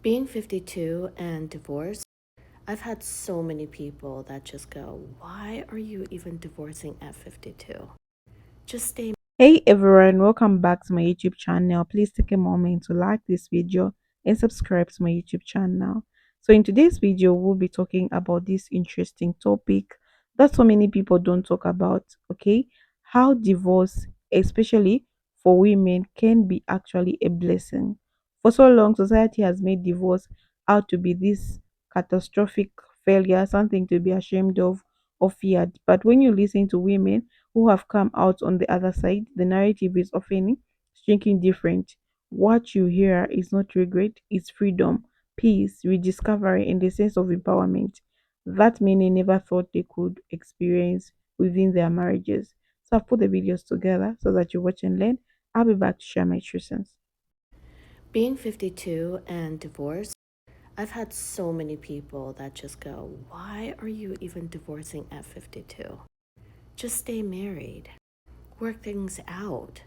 Being 52 and divorced, I've had so many people that just go, why are you even divorcing at 52? Just stay. Hey everyone, welcome back to my YouTube channel. Please take a moment to like this video and subscribe to my YouTube channel. So in today's video, we'll be talking about this interesting topic that so many people don't talk about, okay? How divorce, especially for women, can be actually a blessing. For so long, society has made divorce out to be this catastrophic failure, something to be ashamed of or feared. But when you listen to women who have come out on the other side, the narrative is often shrinking different. What you hear is not regret, it's freedom, peace, rediscovery, and a sense of empowerment that many never thought they could experience within their marriages. So I've put the videos together so that you watch and learn. I'll be back to share my true sense. Being 52 and divorced, I've had so many people that just go, why are you even divorcing at 52? Just stay married, work things out.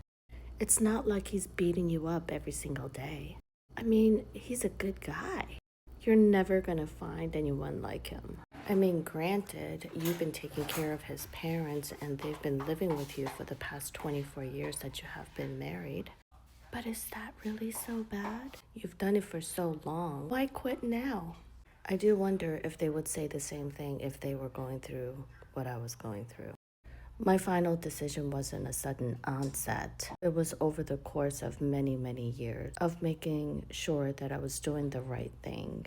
It's not like he's beating you up every single day. I mean, he's a good guy. You're never gonna find anyone like him. I mean, granted, you've been taking care of his parents and they've been living with you for the past 24 years that you have been married. But is that really so bad? You've done it for so long. Why quit now? I do wonder if they would say the same thing if they were going through what I was going through. My final decision wasn't a sudden onset. It was over the course of many, many years of making sure that I was doing the right thing,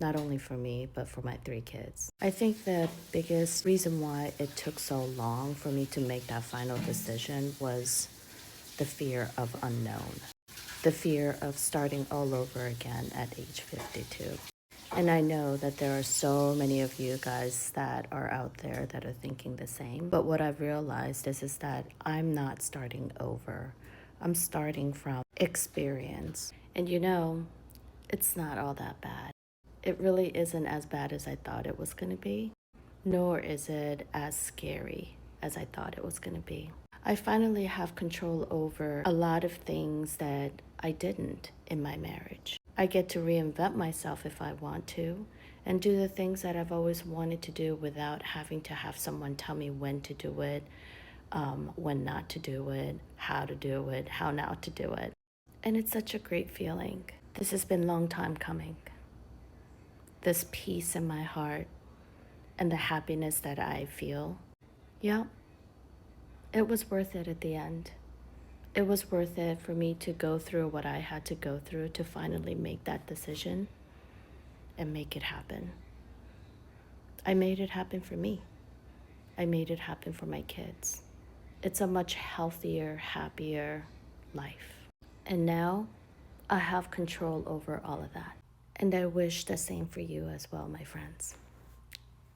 not only for me, but for my three kids. I think the biggest reason why it took so long for me to make that final decision was the fear of unknown, the fear of starting all over again at age 52. And I know that there are so many of you guys that are out there that are thinking the same. But what I've realized is that I'm not starting over. I'm starting from experience. And it's not all that bad. It really isn't as bad as I thought it was going to be, nor is it as scary as I thought it was going to be. I finally have control over a lot of things that I didn't in my marriage. I get to reinvent myself if I want to and do the things that I've always wanted to do without having to have someone tell me when to do it, when not to do it, how not to do it. And it's such a great feeling. This has been a long time coming. This peace in my heart and the happiness that I feel. Yeah, it was worth it at the end. It was worth it for me to go through what I had to go through to finally make that decision and make it happen. I made it happen for me. I made it happen for my kids. It's a much healthier, happier life. And now I have control over all of that. And I wish the same for you as well, my friends.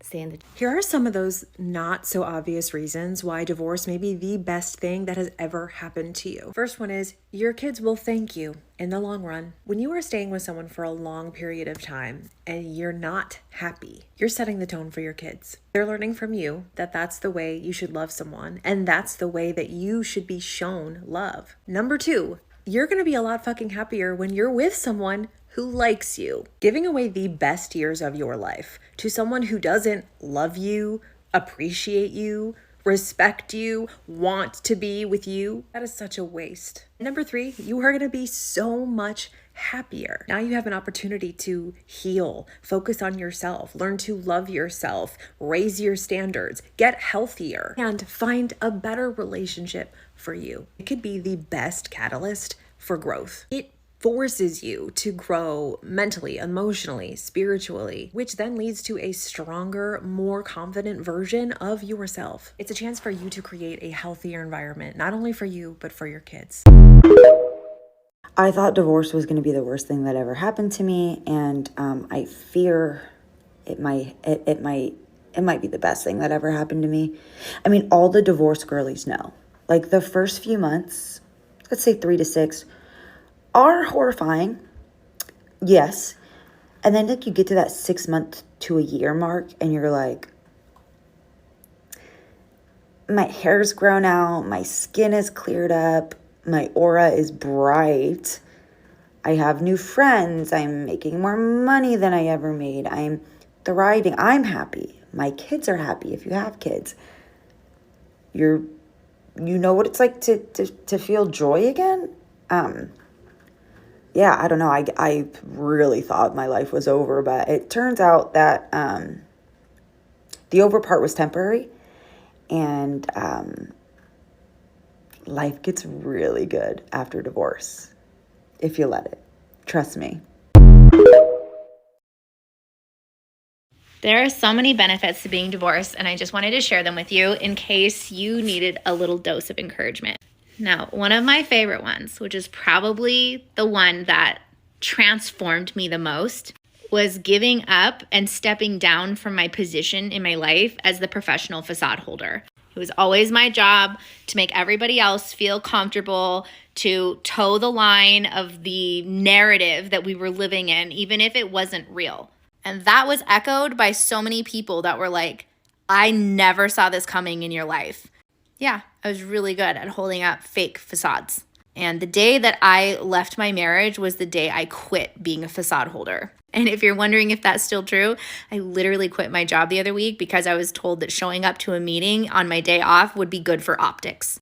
Stay in the Here are some of those not so obvious reasons why divorce may be the best thing that has ever happened to you. First one is your kids will thank you in the long run. When you are staying with someone for a long period of time and you're not happy, you're setting the tone for your kids. They're learning from you that that's the way you should love someone and that's the way that you should be shown love. Number two, you're going to be a lot fucking happier when you're with someone who likes you. Giving away the best years of your life to someone who doesn't love you, appreciate you, respect you, want to be with you, that is such a waste. Number three, you are going to be so much happier. Now you have an opportunity to heal, focus on yourself, learn to love yourself, raise your standards, get healthier, and find a better relationship for you. It could be the best catalyst for growth. It forces you to grow mentally, emotionally, spiritually, which then leads to a stronger, more confident version of yourself. It's a chance for you to create a healthier environment, not only for you, but for your kids. I thought divorce was going to be the worst thing that ever happened to me, and I fear it might be the best thing that ever happened to me. I mean, all the divorce girlies know. Like the first few months, let's say 3 to 6, are horrifying. Yes. And then like you get to that 6 month to a year mark and you're like, my hair's grown out, my skin is cleared up, my aura is bright. I have new friends. I'm making more money than I ever made. I'm thriving. I'm happy. My kids are happy if you have kids. You're you know what it's like to feel joy again? Yeah, I don't know. I really thought my life was over, but it turns out that the over part was temporary, and life gets really good after divorce if you let it. Trust me. There are so many benefits to being divorced, and I just wanted to share them with you in case you needed a little dose of encouragement. Now, one of my favorite ones, which is probably the one that transformed me the most, was giving up and stepping down from my position in my life as the professional facade holder. It was always my job to make everybody else feel comfortable, to toe the line of the narrative that we were living in, even if it wasn't real. And that was echoed by so many people that were like, I never saw this coming in your life. Yeah, I was really good at holding up fake facades. And the day that I left my marriage was the day I quit being a facade holder. And if you're wondering if that's still true, I literally quit my job the other week because I was told that showing up to a meeting on my day off would be good for optics.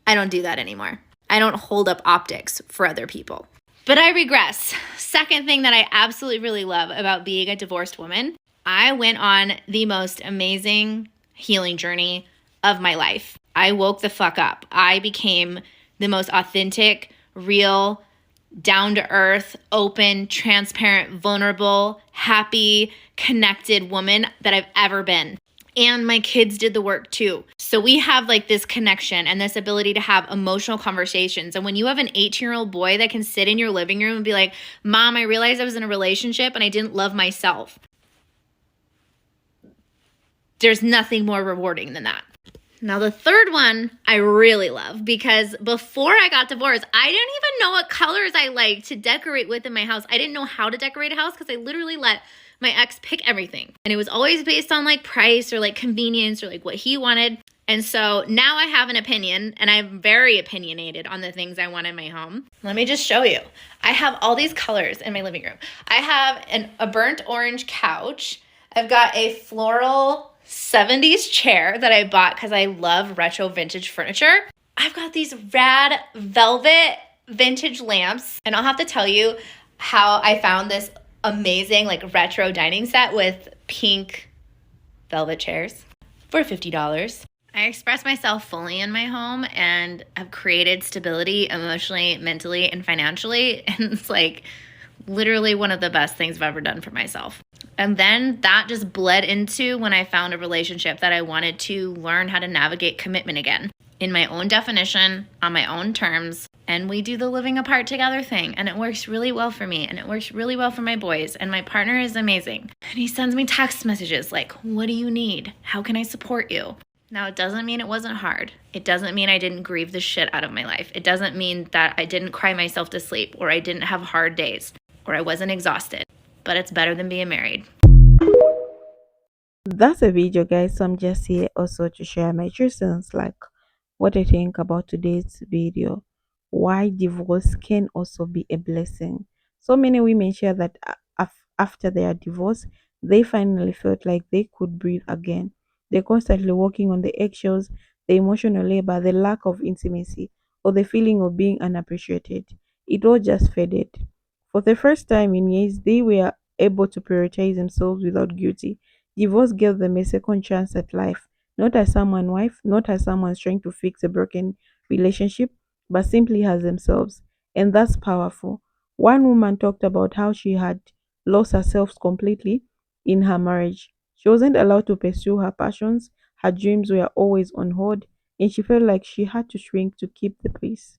I don't do that anymore. I don't hold up optics for other people. But I regress. Second thing that I absolutely really love about being a divorced woman, I went on the most amazing healing journey of my life. I woke the fuck up. I became the most authentic, real, down to earth, open, transparent, vulnerable, happy, connected woman that I've ever been. And my kids did the work too. So we have like this connection and this ability to have emotional conversations. And when you have an 18-year-old boy that can sit in your living room and be like, Mom, I realized I was in a relationship and I didn't love myself. There's nothing more rewarding than that. Now, the third one I really love because before I got divorced, I didn't even know what colors I liked to decorate with in my house. I didn't know how to decorate a house because I literally let my ex pick everything. And it was always based on like price or like convenience or like what he wanted. And so now I have an opinion and I'm very opinionated on the things I want in my home. Let me just show you. I have all these colors in my living room. I have a burnt orange couch. I've got a floral 70s chair that I bought because I love retro vintage furniture. I've got these rad velvet vintage lamps. And I'll have to tell you how I found this amazing like retro dining set with pink velvet chairs for $50. I express myself fully in my home and have created stability emotionally, mentally, and financially. And it's like literally one of the best things I've ever done for myself. And then that just bled into when I found a relationship that I wanted to learn how to navigate commitment again in my own definition, on my own terms. And we do the living apart together thing. And it works really well for me. And it works really well for my boys. And my partner is amazing. And he sends me text messages like, what do you need? How can I support you? Now, it doesn't mean it wasn't hard. It doesn't mean I didn't grieve the shit out of my life. It doesn't mean that I didn't cry myself to sleep or I didn't have hard days or I wasn't exhausted. But it's better than being married. That's a video, guys. So I'm just here also to share my true sense, like what I think about today's video. Why divorce can also be a blessing. So many women share that after their divorce, they finally felt like they could breathe again. They're constantly walking on the eggshells, the emotional labor, the lack of intimacy, or the feeling of being unappreciated. It all just faded. For the first time in years, they were able to prioritize themselves without guilty. Divorce gave them a second chance at life, not as someone's wife, not as someone's trying to fix a broken relationship, but simply as themselves. And that's powerful. One woman talked about how she had lost herself completely in her marriage. She wasn't allowed to pursue her passions, her dreams were always on hold, and she felt like she had to shrink to keep the peace.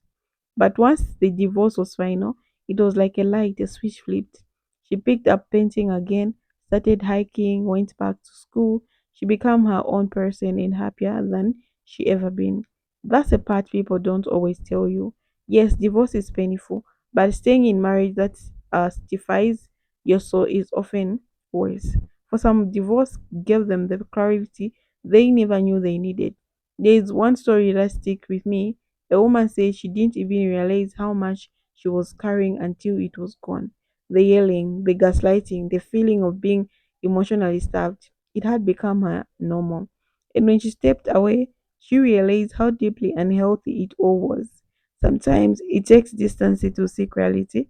But once the divorce was final, it was like a light, a switch flipped. She picked up painting again, started hiking, went back to school. She became her own person and happier than she ever been. That's a part people don't always tell you. Yes, divorce is painful, but staying in marriage that stifies your soul is often worse. For some, divorce gave them the clarity they never knew they needed. There is one story that sticks with me. A woman says she didn't even realize how much she was carrying until it was gone. The yelling, the gaslighting, the feeling of being emotionally starved, it had become her normal. And when she stepped away, she realized how deeply unhealthy it all was. Sometimes it takes distance to seek reality,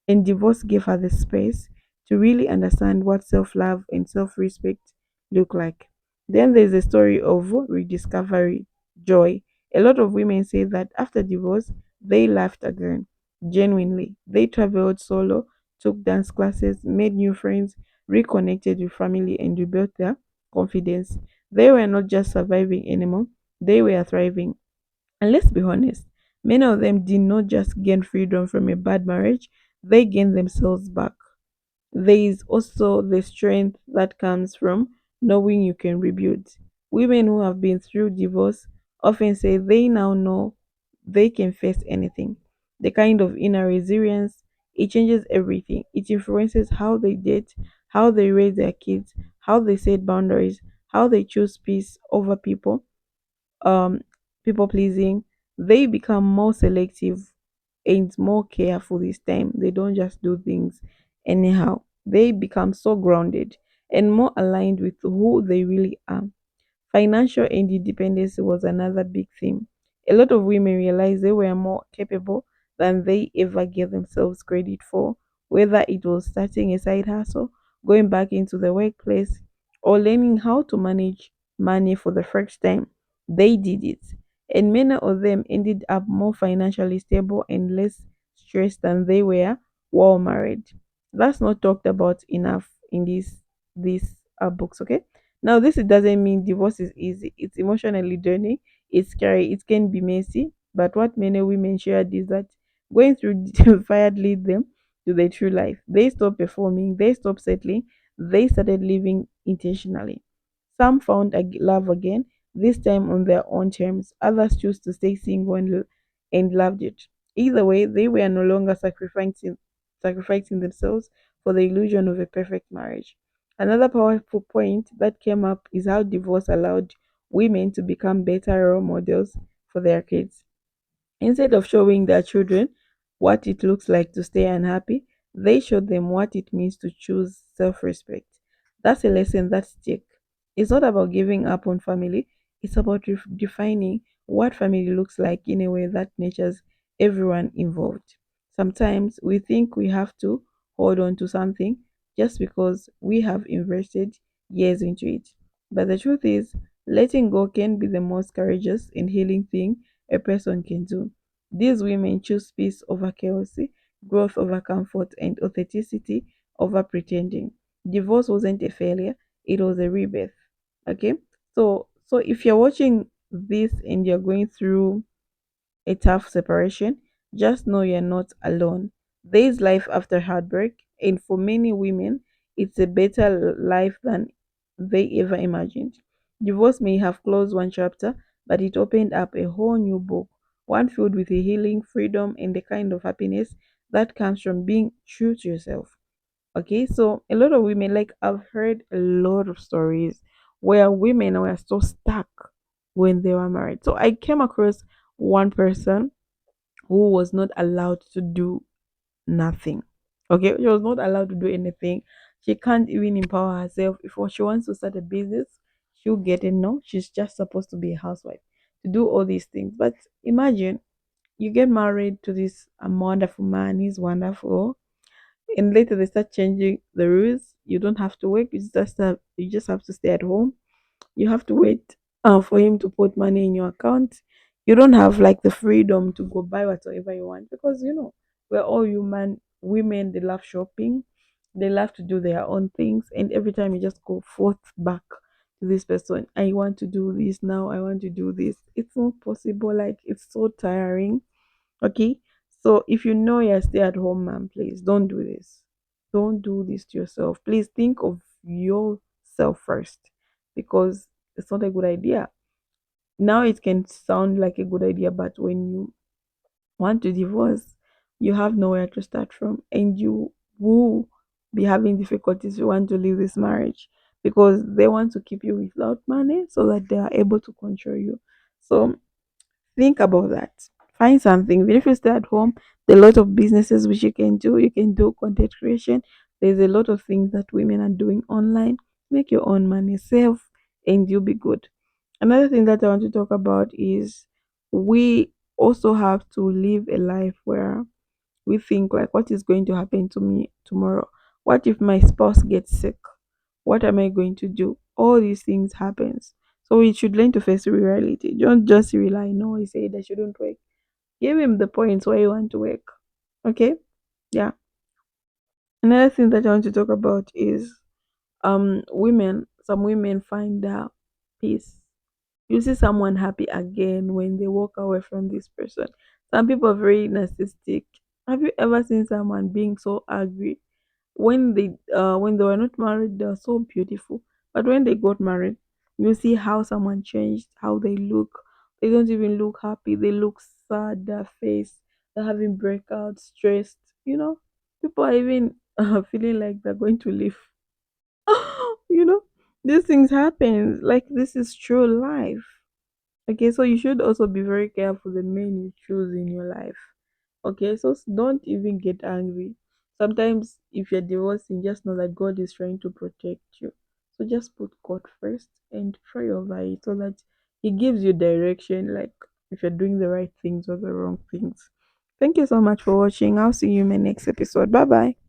and divorce gave her the space to really understand what self love and self respect look like. Then there's the story of rediscovery, joy. A lot of women say that after divorce, they laughed again, genuinely. They traveled solo, took dance classes, made new friends, reconnected with family, and rebuilt their confidence. They were not just surviving anymore, they were thriving. And let's be honest, many of them did not just gain freedom from a bad marriage, they gained themselves back. There is also the strength that comes from knowing you can rebuild. Women who have been through divorce often say they now know they can face anything. The kind of inner resilience, it changes everything. It influences how they date, how they raise their kids, how they set boundaries, how they choose peace over um people pleasing. They become more selective and more careful this time. They don't just do things anyhow. They become so grounded and more aligned with who they really are. Financial independence was another big theme. A lot of women realized they were more capable than they ever gave themselves credit for, whether it was starting a side hustle, going back into the workplace, or learning how to manage money for the first time. They did it. And many of them ended up more financially stable and less stressed than they were while married. That's not talked about enough in these books, okay? Now, this doesn't mean divorce is easy. It's emotionally draining, it's scary, it can be messy. But what many women shared is that going through the fire lead them to their true life. They stopped performing, they stopped settling, they started living intentionally. Some found love again, this time on their own terms. Others chose to stay single and loved it. Either way, they were no longer sacrificing themselves for the illusion of a perfect marriage. Another powerful point that came up is how divorce allowed women to become better role models for their kids. Instead of showing their children what it looks like to stay unhappy, they showed them what it means to choose self respect. That's a lesson that sticks. It's not about giving up on family, it's about defining what family looks like in a way that nurtures everyone involved. Sometimes we think we have to hold on to something just because we have invested years into it. But the truth is, letting go can be the most courageous and healing thing a person can do. These women choose peace over chaos, growth over comfort, and authenticity over pretending. Divorce wasn't a failure, it was a rebirth. Okay? So if you're watching this and you're going through a tough separation, just know you're not alone. There is life after heartbreak, and for many women, it's a better life than they ever imagined. Divorce may have closed one chapter, but it opened up a whole new book, one filled with a healing, freedom, and the kind of happiness that comes from being true to yourself. Okay, so a lot of women, like I've heard a lot of stories where women were so stuck when they were married. So I came across one person who was not allowed to do nothing. Okay, she was not allowed to do anything. She can't even empower herself. If she wants to start a business, she'll get it. No, she's just supposed to be a housewife to do all these things. But imagine you get married to this wonderful man. He's wonderful, and later they start changing the rules. You don't have to work. You just have to stay at home. You have to wait for him to put money in your account. You don't have like the freedom to go buy whatever you want because we're all human. Women, they love shopping, they love to do their own things, and every time you just go forth back to this person, I want to do this now, I want to do this. It's not possible, like it's so tiring. Okay, so if you know you're stay at home man, please don't do this. Don't do this to yourself. Please think of yourself first because it's not a good idea. Now it can sound like a good idea, but when you want to divorce, you have nowhere to start from, and you will be having difficulties if you want to leave this marriage because they want to keep you without money so that they are able to control you. So think about that. Find something. Even if you stay at home, a lot of businesses which you can do. You can do content creation. There's a lot of things that women are doing online. Make your own money, save, and you'll be good. Another thing that I want to talk about is we also have to live a life where we think like, what is going to happen to me tomorrow? What if my spouse gets sick? What am I going to do? All these things happens. So we should learn to face reality. Don't just rely. No, he said I shouldn't work. Give him the points why you want to work. Okay? Yeah. Another thing that I want to talk about is women. Some women find peace. You see someone happy again when they walk away from this person. Some people are very narcissistic. Have you ever seen someone being so angry when they were not married? They were so beautiful, but when they got married, you see how someone changed, how they look. They don't even look happy. They look sad. Their face, they're having breakouts, stressed. You know, people are even feeling like they're going to leave. you know, these things happen. Like this is true life. Okay, so you should also be very careful the men you choose in your life. Okay, so don't even get angry. Sometimes, if you're divorcing, just know that God is trying to protect you. So just put God first and pray over it so that He gives you direction, like if you're doing the right things or the wrong things. Thank you so much for watching. I'll see you in my next episode. Bye bye.